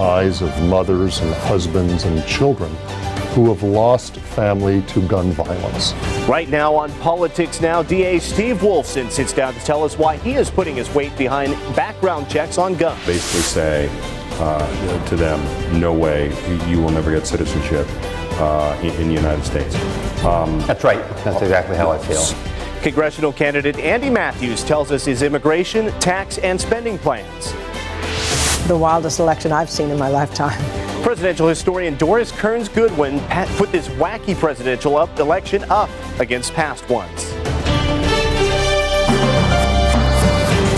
eyes of mothers and husbands and children who have lost family to gun violence. Right now on Politics Now, DA Steve Wolfson sits down to tell us why he is putting his weight behind background checks on guns. Basically say to them, no way, you will never get citizenship in the United States. That's right. That's exactly how I feel. Congressional candidate Andy Matthews tells us his immigration, tax, and spending plans. The wildest election I've seen in my lifetime. Presidential historian Doris Kearns-Goodwin put this wacky presidential election up against past ones.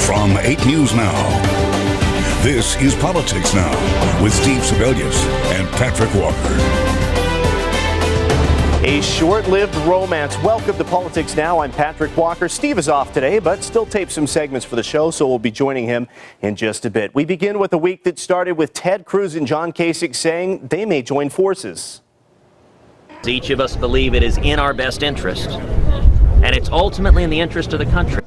From 8 News Now, this is Politics Now with Steve Sebelius and Patrick Walker. A short-lived romance. Welcome to Politics Now. I'm Patrick Walker. Steve is off today, but still taped some segments for the show, so we'll be joining him in just a bit. We begin with a week that started with Ted Cruz and John Kasich saying they may join forces. Each of us believe it is in our best interest, and it's ultimately in the interest of the country.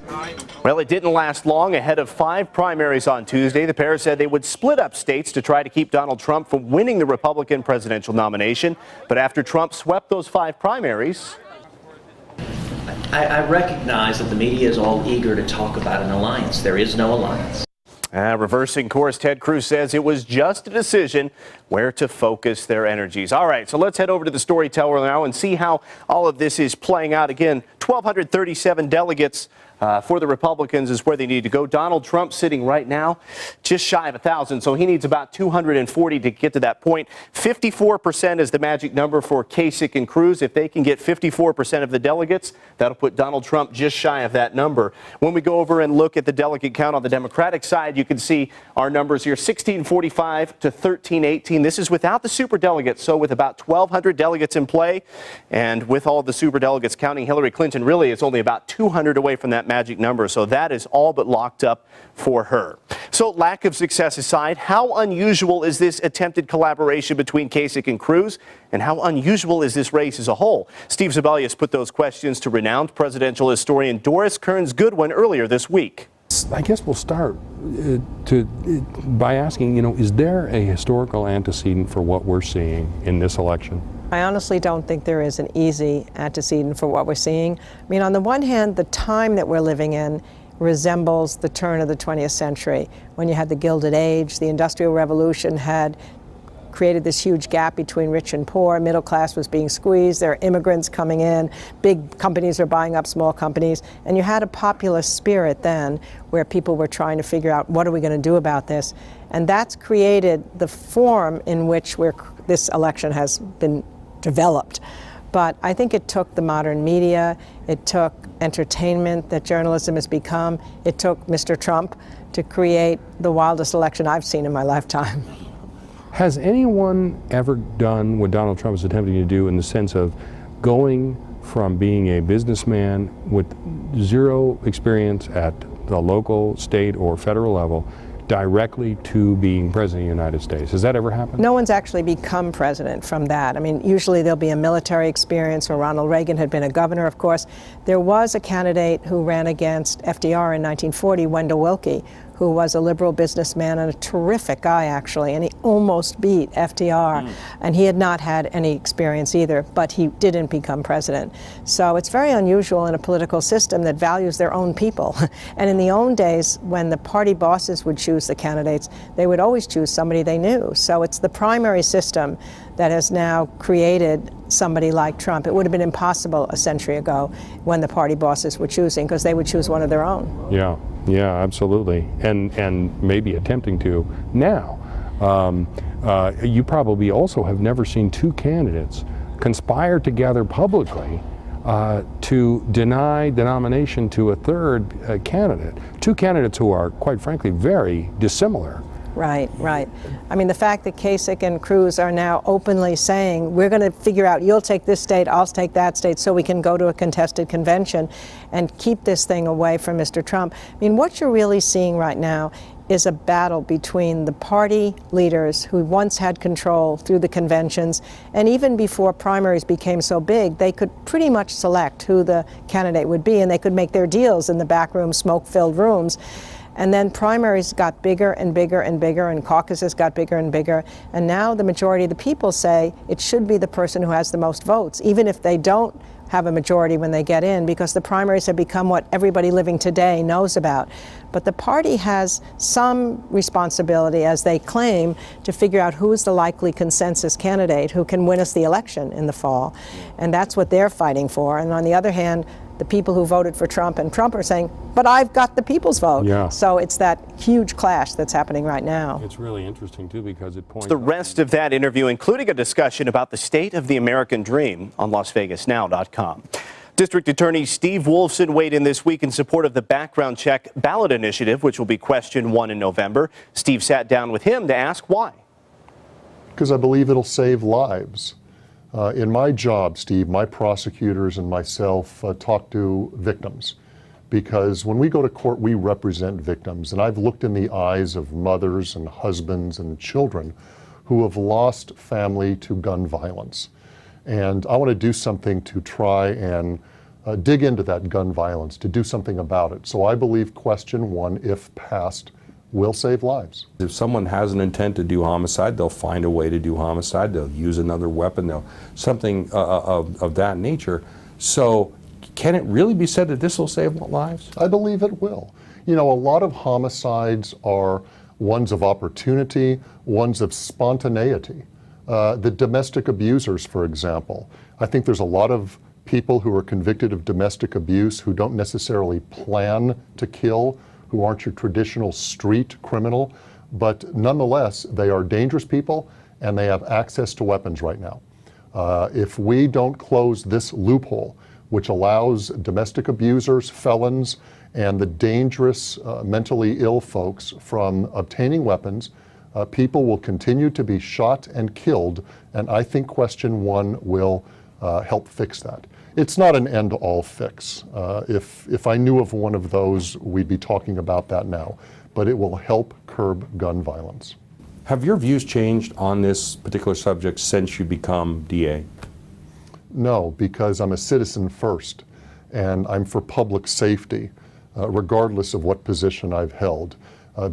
Well, it didn't last long. Ahead of 5 primaries on Tuesday, the pair said they would split up states to try to keep Donald Trump from winning the Republican presidential nomination. But after Trump swept those 5 primaries... I recognize that the media is all eager to talk about an alliance. There is no alliance. Reversing course, Ted Cruz says it was just a decision where to focus their energies. All right, so let's head over to the storyteller now and see how all of this is playing out. Again, 1,237 delegates for the Republicans is where they need to go. Donald Trump sitting right now just shy of 1,000, so he needs about 240 to get to that point. 54% is the magic number for Kasich and Cruz. If they can get 54% of the delegates, that'll put Donald Trump just shy of that number. When we go over and look at the delegate count on the Democratic side, you can see our numbers here, 1,645 to 1,318. This is without the superdelegates, so with about 1,200 delegates in play, and with all the superdelegates counting Hillary Clinton, really it's only about 200 away from that magic number, so that is all but locked up for her. So lack of success aside, how unusual is this attempted collaboration between Kasich and Cruz, and how unusual is this race as a whole? Steve Sebelius put those questions to renowned presidential historian Doris Kearns-Goodwin earlier this week. I guess we'll start by asking, is there a historical antecedent for what we're seeing in this election? I honestly don't think there is an easy antecedent for what we're seeing. I mean, on the one hand, the time that we're living in resembles the turn of the 20th century, when you had the Gilded Age. The Industrial Revolution had created this huge gap between rich and poor. Middle class was being squeezed. There are immigrants coming in. Big companies are buying up small companies. And you had a populist spirit then where people were trying to figure out, what are we going to do about this? And that's created the form in which this election has been developed. But I think it took the modern media, it took entertainment that journalism has become, it took Mr. Trump to create the wildest election I've seen in my lifetime. Has anyone ever done what Donald Trump is attempting to do in the sense of going from being a businessman with zero experience at the local, state, or federal level directly to being president of the United States? Has that ever happened? No one's actually become president from that. I mean, usually there'll be a military experience, or Ronald Reagan had been a governor, of course. There was a candidate who ran against FDR in 1940, Wendell Willkie, who was a liberal businessman and a terrific guy, actually, and he almost beat FDR. And he had not had any experience either, but he didn't become president. So it's very unusual in a political system that values their own people. And in the old days, when the party bosses would choose the candidates, they would always choose somebody they knew. So it's the primary system that has now created somebody like Trump. It would have been impossible a century ago when the party bosses were choosing, because they would choose one of their own. Yeah, absolutely, and maybe attempting to now. You probably also have never seen 2 candidates conspire together publicly to deny the nomination to a third candidate. 2 candidates who are, quite frankly, very dissimilar. Right. I mean, the fact that Kasich and Cruz are now openly saying, we're going to figure out, you'll take this state, I'll take that state, so we can go to a contested convention and keep this thing away from Mr. Trump. I mean, what you're really seeing right now is a battle between the party leaders who once had control through the conventions, and even before primaries became so big, they could pretty much select who the candidate would be, and they could make their deals in the backroom, smoke-filled rooms. And then primaries got bigger and bigger and bigger, and caucuses got bigger and bigger. And now the majority of the people say it should be the person who has the most votes, even if they don't have a majority when they get in, because the primaries have become what everybody living today knows about. But the party has some responsibility, as they claim, to figure out who is the likely consensus candidate who can win us the election in the fall. And that's what they're fighting for. And on the other hand, the people who voted for Trump and Trump are saying, but I've got the people's vote. Yeah. So it's that huge clash that's happening right now. It's really interesting, too, because it points The rest of that interview, including a discussion about the state of the American dream on LasVegasNow.com. District Attorney Steve Wolfson weighed in this week in support of the background check ballot initiative, which will be question 1 in November. Steve sat down with him to ask why. Because I believe it'll save lives. In my job, Steve, my prosecutors and myself talk to victims, because when we go to court, we represent victims. And I've looked in the eyes of mothers and husbands and children who have lost family to gun violence. And I want to do something to try and dig into that gun violence, to do something about it. So I believe question 1, if passed, will save lives. If someone has an intent to do homicide, they'll find a way to do homicide. They'll use another weapon. They'll something of that nature. So can it really be said that this will save lives? I believe it will. You know, a lot of homicides are ones of opportunity, ones of spontaneity. The domestic abusers, for example. I think there's a lot of people who are convicted of domestic abuse who don't necessarily plan to kill, who aren't your traditional street criminal, but nonetheless, they are dangerous people and they have access to weapons right now. If we don't close this loophole, which allows domestic abusers, felons, and the dangerous mentally ill folks from obtaining weapons, people will continue to be shot and killed, and I think question 1 will help fix that. It's not an end-all fix. If I knew of one of those, we'd be talking about that now, but it will help curb gun violence. Have your views changed on this particular subject since you become DA? No, because I'm a citizen first, and I'm for public safety, regardless of what position I've held.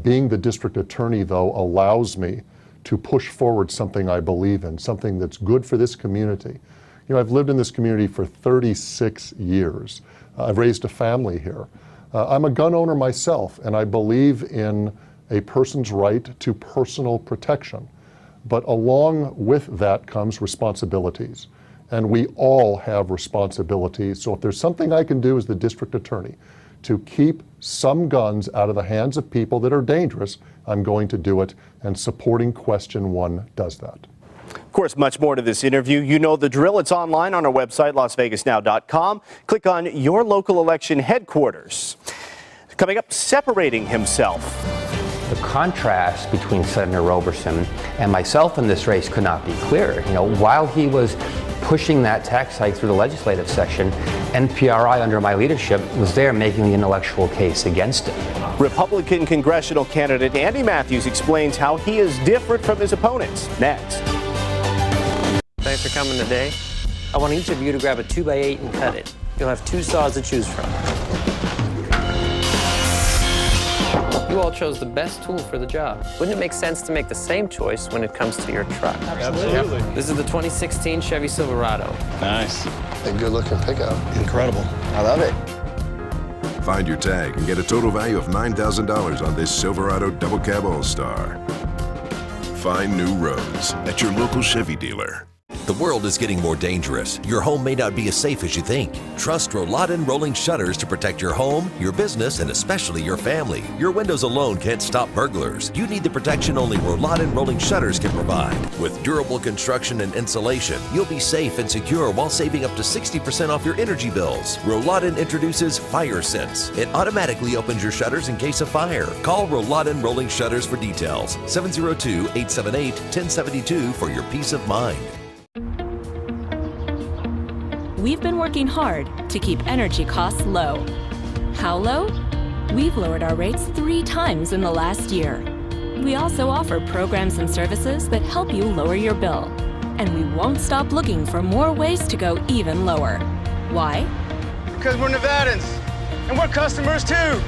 Being the district attorney, though, allows me to push forward something I believe in, something that's good for this community. You know, I've lived in this community for 36 years. I've raised a family here. I'm a gun owner myself, and I believe in a person's right to personal protection. But along with that comes responsibilities. And we all have responsibilities. So if there's something I can do as the district attorney to keep some guns out of the hands of people that are dangerous, I'm going to do it. And supporting question 1 does that. Of course, much more to this interview. You know the drill. It's online on our website, LasVegasNow.com. Click on your local election headquarters. Coming up, separating himself. The contrast between Senator Roberson and myself in this race could not be clearer. You know, while he was pushing that tax hike through the legislative session, NPRI under my leadership was there making the intellectual case against it. Republican congressional candidate Andy Matthews explains how he is different from his opponents. Next. Thanks for coming today. I want each of you to grab a 2x8 and cut it. You'll have 2 saws to choose from. You all chose the best tool for the job. Wouldn't it make sense to make the same choice when it comes to your truck? Absolutely. This is the 2016 Chevy Silverado. Nice. A good looking pickup. Incredible. I love it. Find your tag and get a total value of $9,000 on this Silverado Double Cab All-Star. Find new roads at your local Chevy dealer. The world is getting more dangerous. Your home may not be as safe as you think. Trust Rolladen Rolling Shutters to protect your home, your business, and especially your family. Your windows alone can't stop burglars. You need the protection only Rolladen Rolling Shutters can provide. With durable construction and insulation, you'll be safe and secure while saving up to 60% off your energy bills. Rolladen introduces Fire Sense. It automatically opens your shutters in case of fire. Call Rolladen Rolling Shutters for details. 702-878-1072 for your peace of mind. We've been working hard to keep energy costs low. How low? We've lowered our rates 3 times in the last year. We also offer programs and services that help you lower your bill. And we won't stop looking for more ways to go even lower. Why? Because we're Nevadans, and we're customers too.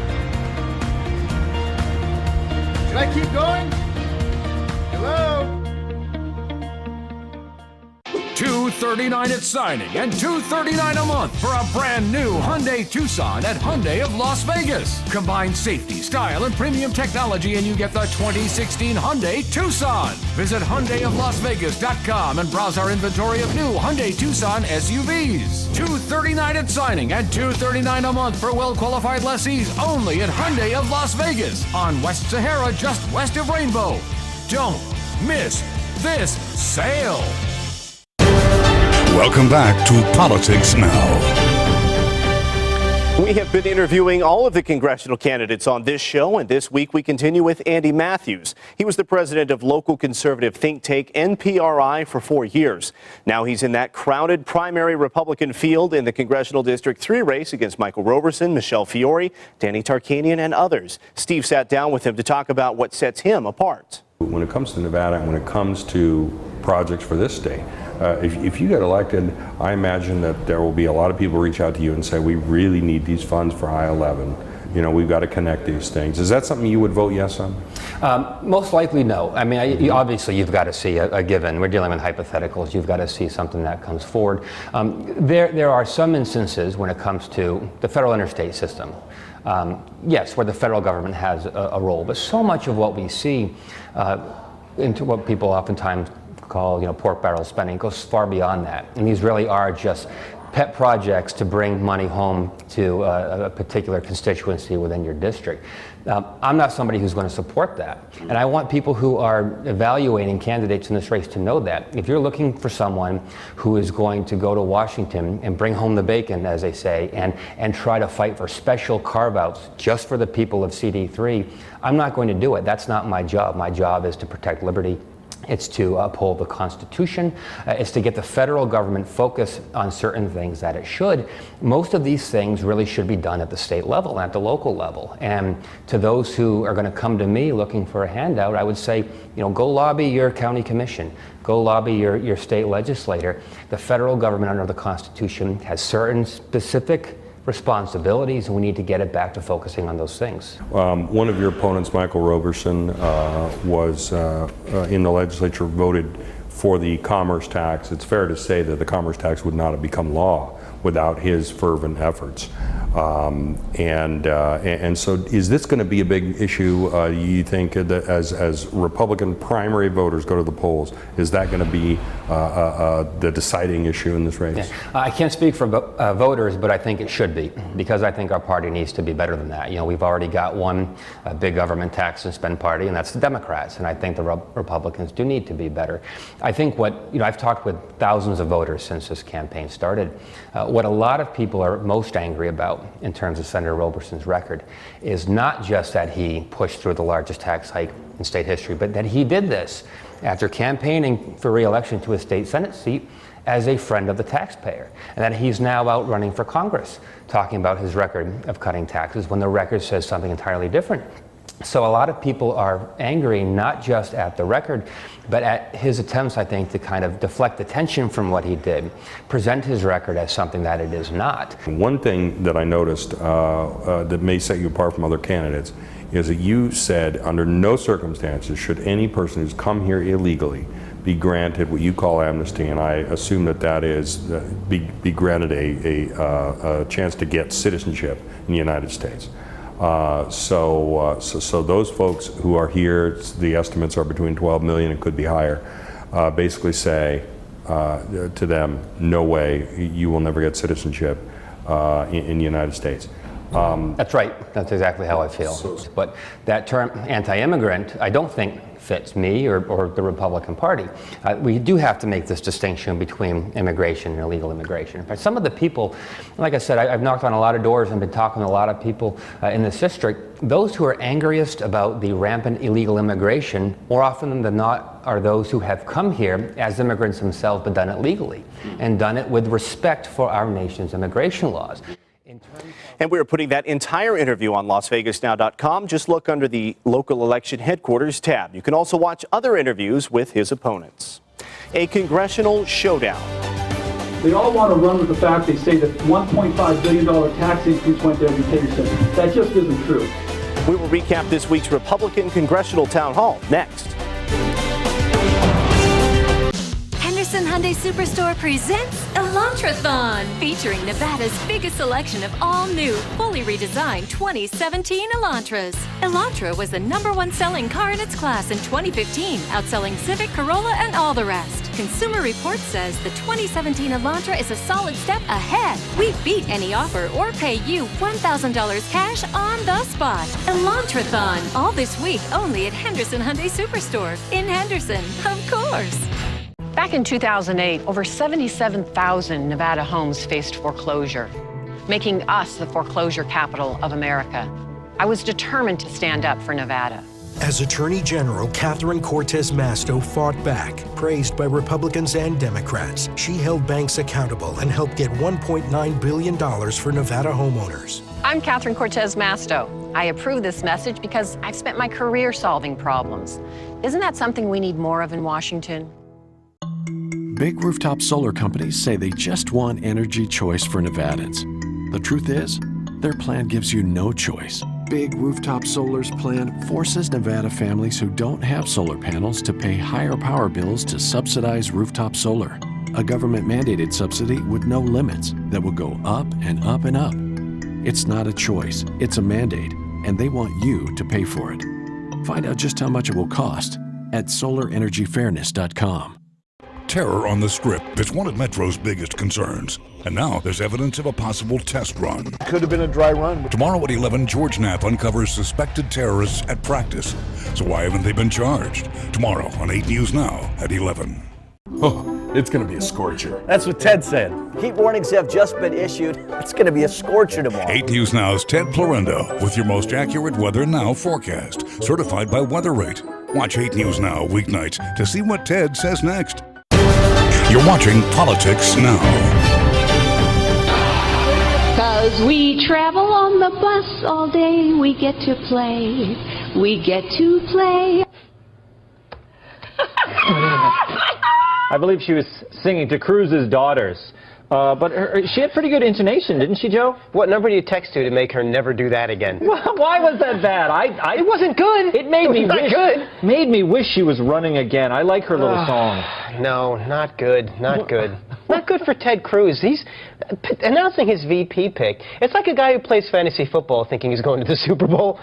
Can I keep going? Hello? $239 at signing and $239 a month for a brand new Hyundai Tucson at Hyundai of Las Vegas. Combine safety, style, and premium technology and you get the 2016 Hyundai Tucson. Visit HyundaiofLasVegas.com and browse our inventory of new Hyundai Tucson SUVs. $239 at signing and $239 a month for well-qualified lessees only at Hyundai of Las Vegas on West Sahara just west of Rainbow. Don't miss this sale. Welcome back to Politics Now. We have been interviewing all of the congressional candidates on this show, and this week we continue with Andy Matthews. He was the president of local conservative think tank NPRI for 4 years. Now he's in that crowded primary Republican field in the Congressional District 3 race against Michael Roberson, Michelle Fiore, Danny Tarkanian, and others. Steve sat down with him to talk about what sets him apart. When it comes to Nevada and when it comes to projects for this state, if you get elected, I imagine that there will be a lot of people reach out to you and say, we really need these funds for I-11. You know, we've got to connect these things. Is that something you would vote yes on? Most likely no. I mean, obviously you've got to see a given. We're dealing with hypotheticals. You've got to see something that comes forward. There are some instances when it comes to the federal interstate system. Yes, where the federal government has a role, but so much of what we see into what people oftentimes call, pork barrel spending goes far beyond that. And these really are just pet projects to bring money home to a particular constituency within your district. I'm not somebody who's going to support that. And I want people who are evaluating candidates in this race to know that. If you're looking for someone who is going to go to Washington and bring home the bacon, as they say, and try to fight for special carve-outs just for the people of CD3, I'm not going to do it. That's not my job. My job is to protect liberty. It's to uphold the Constitution. It's to get the federal government focused on certain things that it should. Most of these things really should be done at the state level and at the local level. And to those who are going to come to me looking for a handout, I would say, go lobby your county commission. Go lobby your state legislator. The federal government under the Constitution has certain specific responsibilities, and we need to get it back to focusing on those things. One of your opponents, Michael Roberson, was in the legislature, voted for the commerce tax. It's fair to say that the commerce tax would not have become law without his fervent efforts. And so is this going to be a big issue, you think, that as Republican primary voters go to the polls? Is that going to be the deciding issue in this race? Yeah. I can't speak for voters, but I think it should be, because I think our party needs to be better than that. We've already got one big government tax and spend party, and that's the Democrats, and I think the Republicans do need to be better. I think I've talked with thousands of voters since this campaign started. What a lot of people are most angry about in terms of Senator Roberson's record is not just that he pushed through the largest tax hike in state history, but that he did this after campaigning for re-election to a state Senate seat as a friend of the taxpayer, and that he's now out running for Congress talking about his record of cutting taxes when the record says something entirely different. So a lot of people are angry not just at the record, but at his attempts, I think, to kind of deflect attention from what he did, present his record as something that it is not. One thing that I noticed that may set you apart from other candidates is that you said under no circumstances should any person who's come here illegally be granted what you call amnesty, and I assume that is be granted a chance to get citizenship in the United States. So those folks who are here, the estimates are between 12 million and could be higher, basically say to them, no way, you will never get citizenship in the United States. That's right. That's exactly how I feel. But that term anti-immigrant, I don't think fits me or the Republican Party. We do have to make this distinction between immigration and illegal immigration. In fact, some of the people, like I said, I've knocked on a lot of doors and been talking to a lot of people in this district. Those who are angriest about the rampant illegal immigration, more often than not, are those who have come here as immigrants themselves but done it legally and done it with respect for our nation's immigration laws. And we're putting that entire interview on LasVegasNow.com. Just look under the local election headquarters tab. You can also watch other interviews with his opponents. A congressional showdown. They all want to run with the fact they say that $1.5 billion tax increase went to education. That just isn't true. We will recap this week's Republican Congressional Town Hall next. Henderson Hyundai Superstore presents Elantrathon, featuring Nevada's biggest selection of all new, fully redesigned 2017 Elantras. Elantra was the #1 selling car in its class in 2015, outselling Civic, Corolla, and all the rest. Consumer Reports says the 2017 Elantra is a solid step ahead. We beat any offer or pay you $1,000 cash on the spot. Elantrathon, all this week only at Henderson Hyundai Superstore in Henderson, of course. Back in 2008, over 77,000 Nevada homes faced foreclosure, making us the foreclosure capital of America. I was determined to stand up for Nevada. As Attorney General, Catherine Cortez Masto fought back, praised by Republicans and Democrats. She held banks accountable and helped get $1.9 billion for Nevada homeowners. I'm Catherine Cortez Masto. I approve this message because I've spent my career solving problems. Isn't that something we need more of in Washington? Big rooftop solar companies say they just want energy choice for Nevadans. The truth is, their plan gives you no choice. Big Rooftop Solar's plan forces Nevada families who don't have solar panels to pay higher power bills to subsidize rooftop solar. A government-mandated subsidy with no limits that will go up and up and up. It's not a choice, it's a mandate, and they want you to pay for it. Find out just how much it will cost at solarenergyfairness.com. Terror on the Strip is one of Metro's biggest concerns. And now there's evidence of a possible test run. Could have been a dry run. Tomorrow at 11, George Knapp uncovers suspected terrorists at practice. So why haven't they been charged? Tomorrow on 8 News Now at 11. Oh, it's going to be a scorcher. That's what Ted said. Heat warnings have just been issued. It's going to be a scorcher tomorrow. 8 News Now's Ted Plorendo with your most accurate Weather Now forecast, certified by WeatherRate. Watch 8 News Now weeknights to see what Ted says next. You're watching Politics Now. 'Cause we travel on the bus all day, we get to play. We get to play. I believe she was singing to Cruz's daughters. But she had pretty good intonation, didn't she, Joe? What number do you text to make her never do that again? Why was that bad? It wasn't good. It made me wish. Good. Made me wish she was running again. I like her little song. No, not good. Not good. Not good for Ted Cruz. He's announcing his VP pick. It's like a guy who plays fantasy football thinking he's going to the Super Bowl.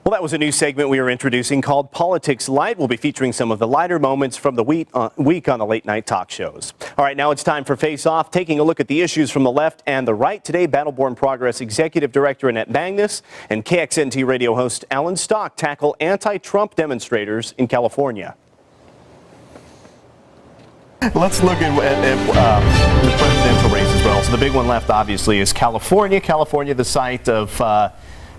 Well, that was a new segment we are introducing called Politics Light. We'll be featuring some of the lighter moments from the week on the late night talk shows. All right, now it's time for Face Off, taking a look at the issues from the left and the right. Today, Battleborn Progress Executive Director Annette Magnus and KXNT radio host Alan Stock tackle anti-Trump demonstrators in California. Let's look at the presidential race as well. So the big one left, obviously, is California. California, the site of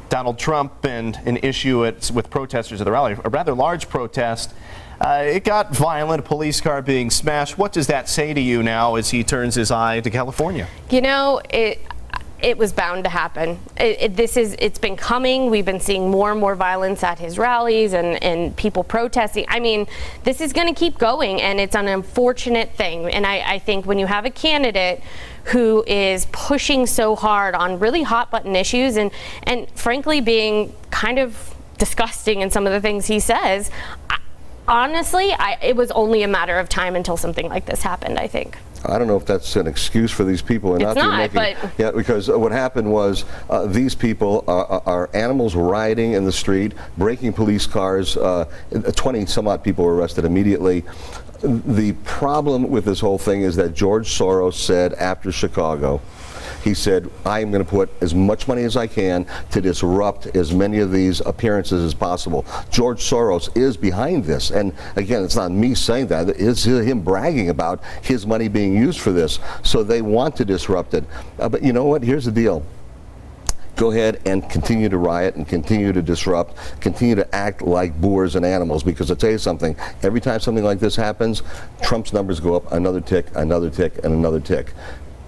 Donald Trump and an issue with protesters at the rally, a rather large protest. It got violent, a police car being smashed. What does that say to you now as he turns his eye to California? You know, it was bound to happen. It's been coming. We've been seeing more and more violence at his rallies and people protesting. I mean, this is going to keep going, and it's an unfortunate thing. And I think when you have a candidate who is pushing so hard on really hot button issues and frankly being kind of disgusting in some of the things he says, honestly, it was only a matter of time until something like this happened, I think. I don't know if that's an excuse for these people. It's not, but yeah, because what happened was these people are animals rioting in the street, breaking police cars. 20 some odd people were arrested immediately. The problem with this whole thing is that George Soros said after Chicago, he said, I am going to put as much money as I can to disrupt as many of these appearances as possible. George Soros is behind this. And again, it's not me saying that. It's him bragging about his money being used for this. So they want to disrupt it. But you know what? Here's the deal. Go ahead and continue to riot and continue to disrupt, continue to act like boors and animals, because I'll tell you something, every time something like this happens, Trump's numbers go up another tick, and another tick.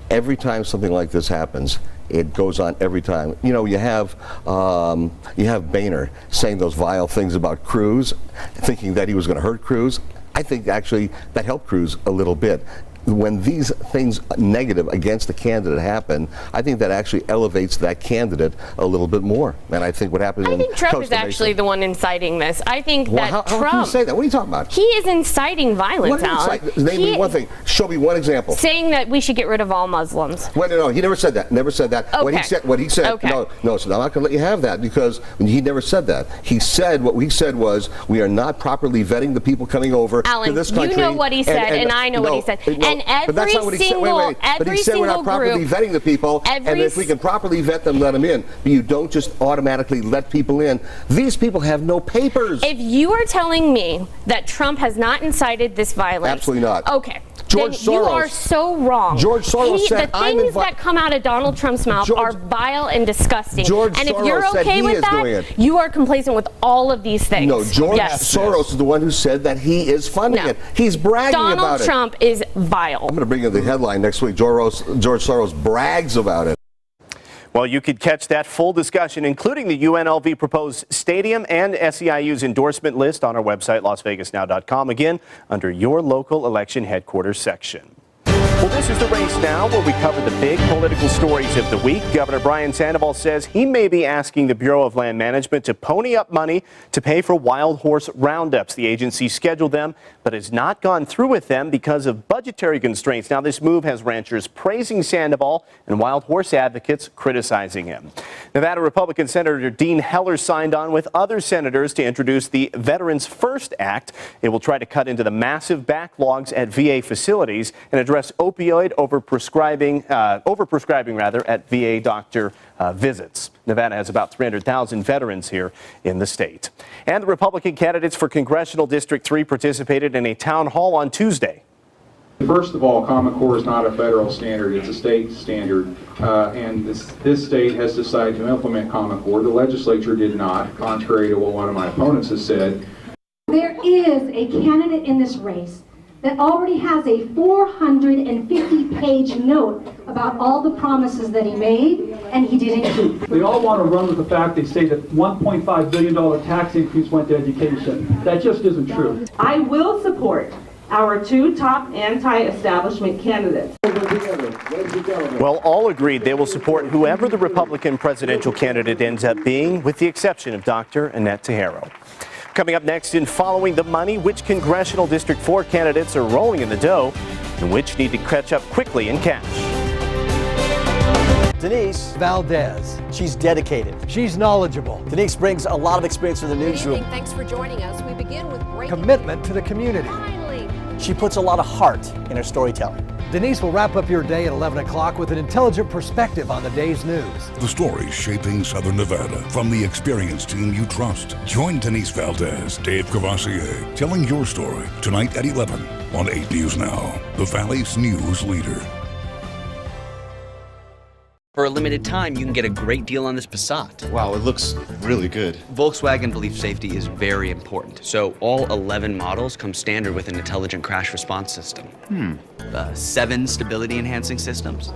Every time something like this happens, it goes on every time. You know, you have Boehner saying those vile things about Cruz, thinking that he was going to hurt Cruz. I think actually that helped Cruz a little bit. when these things negative against the candidate happen, I think that actually elevates that candidate a little bit more. And I think what happened I think Trump is actually the one inciting this. I think that how Trump. can you say that? What are you talking about? He is inciting violence, Alan. Name me one thing. Show me one example. Saying that we should get rid of all Muslims. Wait, no, he never said that. Never said that. Okay. What he said. Okay. No. So I'm not going to let you have that because he never said that. He said what we said was we are not properly vetting the people coming over to this country. You know what he said, and I know what he said. And every single But he said we're not properly vetting the people, and if we can properly vet them, let them in. But you don't just automatically let people in. These people have no papers. If you are telling me that Trump has not incited this violence, absolutely not. Okay. George then you Soros. are so wrong. George Soros said, the things that come out of Donald Trump's mouth are vile and disgusting. And if you're okay with that, you are complacent with all of these things. No, George Soros is the one who said that he is funding it. He's bragging about it. Donald Trump is vile. I'm going to bring you the headline next week. George Soros brags about it. Well, you could catch that full discussion, including the UNLV proposed stadium and SEIU's endorsement list on our website, LasVegasNow.com. Again, under your local election headquarters section. Well, this is the race now where we cover the big political stories of the week. Governor Brian Sandoval says he may be asking the Bureau of Land Management to pony up money to pay for wild horse roundups. The agency scheduled them, but has not gone through with them because of budgetary constraints. Now, this move has ranchers praising Sandoval and wild horse advocates criticizing him. Nevada Republican Senator Dean Heller signed on with other senators to introduce the Veterans First Act. It will try to cut into the massive backlogs at VA facilities and address opioid overprescribing at VA doctor visits. Nevada has about 300,000 veterans here in the state. And the Republican candidates for Congressional District 3 participated in a town hall on Tuesday. First of all, Common Core is not a federal standard, it's a state standard, and this state has decided to implement Common Core. The legislature did not, contrary to what one of my opponents has said. There is a candidate in this race that already has a 450-page note about all the promises that he made and he didn't keep. They all want to run with the fact they say that $1.5 billion tax increase went to education. That just isn't true. I will support our two top anti-establishment candidates. Well, all agreed they will support whoever the Republican presidential candidate ends up being, with the exception of Dr. Annette Tejero. Coming up next in Following the Money, which Congressional District 4 candidates are rolling in the dough and which need to catch up quickly in cash. Denise Valdez. She's dedicated. She's knowledgeable. Denise brings a lot of experience to the newsroom. Thanks for joining us. We begin with breaking Commitment to the community. Finally. She puts a lot of heart in her storytelling. Denise will wrap up your day at 11 o'clock with an intelligent perspective on the day's news. The stories shaping Southern Nevada from the experienced team you trust. Join Denise Valdez, Dave Cavassier, telling your story tonight at 11 on 8 News Now, the Valley's news leader. For a limited time, you can get a great deal on this Passat. Wow, it looks really good. Volkswagen believes safety is very important, so all 11 models come standard with an intelligent crash response system. 7 stability-enhancing systems.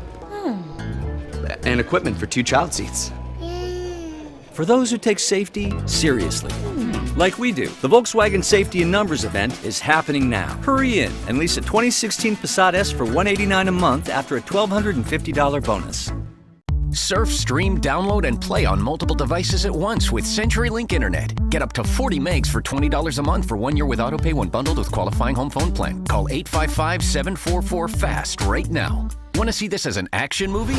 And equipment for 2 child seats. For those who take safety seriously. Like we do. The Volkswagen Safety in Numbers event is happening now. Hurry in and lease a 2016 Passat S for $189 a month after a $1,250 bonus. Surf, stream, download, and play on multiple devices at once with CenturyLink Internet. Get up to 40 megs for $20 a month for 1 year with autopay when bundled with qualifying home phone plan. Call 855-744-FAST right now. Want to see this as an action movie?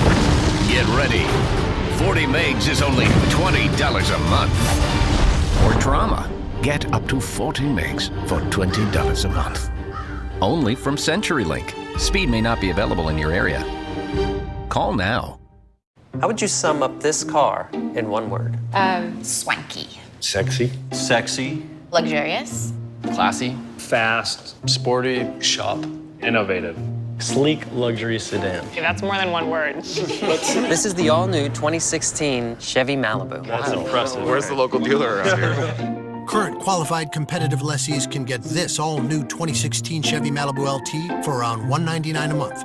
Get ready. 40 megs is only $20 a month. Or drama. Get up to 40 megs for $20 a month. Only from CenturyLink. Speed may not be available in your area. Call now. How would you sum up this car in one word? Swanky. Sexy. Sexy. Luxurious. Classy. Fast. Sporty. Shop. Innovative. Sleek luxury sedan. Okay, that's more than one word. This is the all-new 2016 Chevy Malibu. That's impressive. Where's the local dealer around here? Current qualified competitive lessees can get this all-new 2016 Chevy Malibu LT for around $199 a month.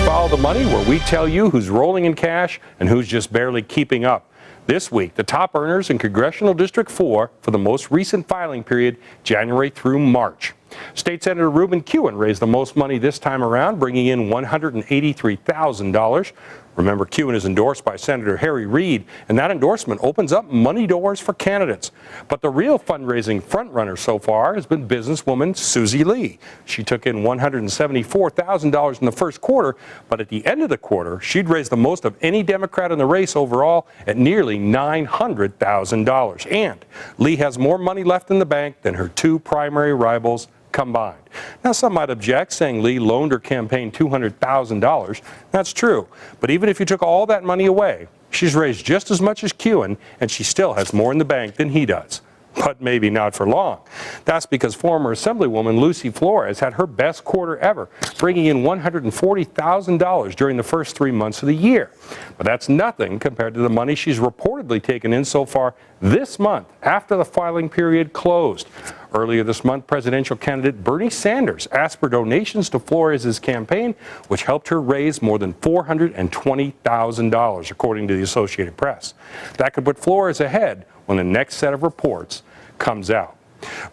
Follow the Money, where we tell you who's rolling in cash and who's just barely keeping up. This week, the top earners in Congressional District 4 for the most recent filing period, January through March. State Senator Reuben Kewen raised the most money this time around, bringing in $183,000. Remember, Kewen is endorsed by Senator Harry Reid, and that endorsement opens up money doors for candidates. But the real fundraising frontrunner so far has been businesswoman Susie Lee. She took in $174,000 in the first quarter, but at the end of the quarter, she'd raised the most of any Democrat in the race overall at nearly $900,000. And Lee has more money left in the bank than her two primary rivals combined. Now, some might object, saying Lee loaned her campaign $200,000. That's true. But even if you took all that money away, she's raised just as much as Kewen, and she still has more in the bank than he does. But maybe not for long. That's because former Assemblywoman Lucy Flores had her best quarter ever, bringing in $140,000 during the first 3 months of the year. But that's nothing compared to the money she's reportedly taken in so far this month after the filing period closed. Earlier this month, presidential candidate Bernie Sanders asked for donations to Flores' campaign, which helped her raise more than $420,000, according to the Associated Press. That could put Flores ahead when the next set of reports comes out.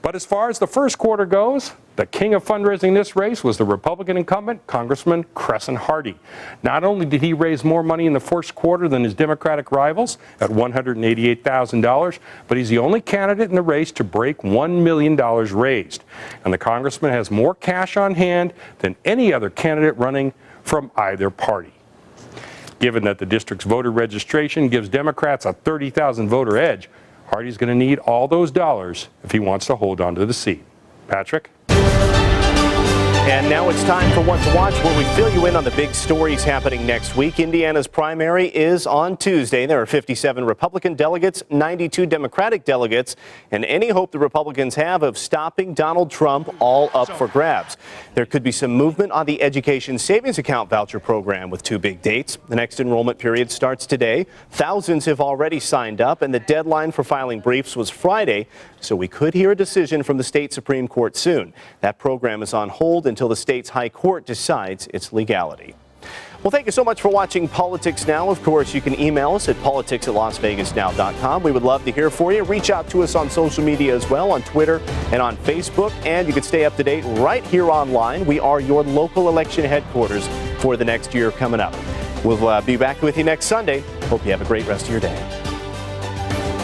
But as far as the first quarter goes, the king of fundraising this race was the Republican incumbent, Congressman Crescent Hardy. Not only did he raise more money in the first quarter than his Democratic rivals at $188,000, but he's the only candidate in the race to break $1 million raised. And the congressman has more cash on hand than any other candidate running from either party. Given that the district's voter registration gives Democrats a 30,000 voter edge, Hardy's going to need all those dollars if he wants to hold on to the seat. Patrick? And now it's time for What to Watch, where we fill you in on the big stories happening next week. Indiana's primary is on Tuesday. There are 57 Republican delegates, 92 Democratic delegates, and any hope the Republicans have of stopping Donald Trump all up for grabs. There could be some movement on the Education Savings Account voucher program with two big dates. The next enrollment period starts today. Thousands have already signed up, and the deadline for filing briefs was Friday, so we could hear a decision from the state Supreme Court soon. That program is on hold until the state's high court decides its legality. Well, thank you so much for watching Politics Now. Of course, you can email us at politics@lasvegasnow.com. We would love to hear for you. Reach out to us on social media as well, on Twitter and on Facebook. And you can stay up to date right here online. We are your local election headquarters for the next year coming up. We'll be back with you next Sunday. Hope you have a great rest of your day.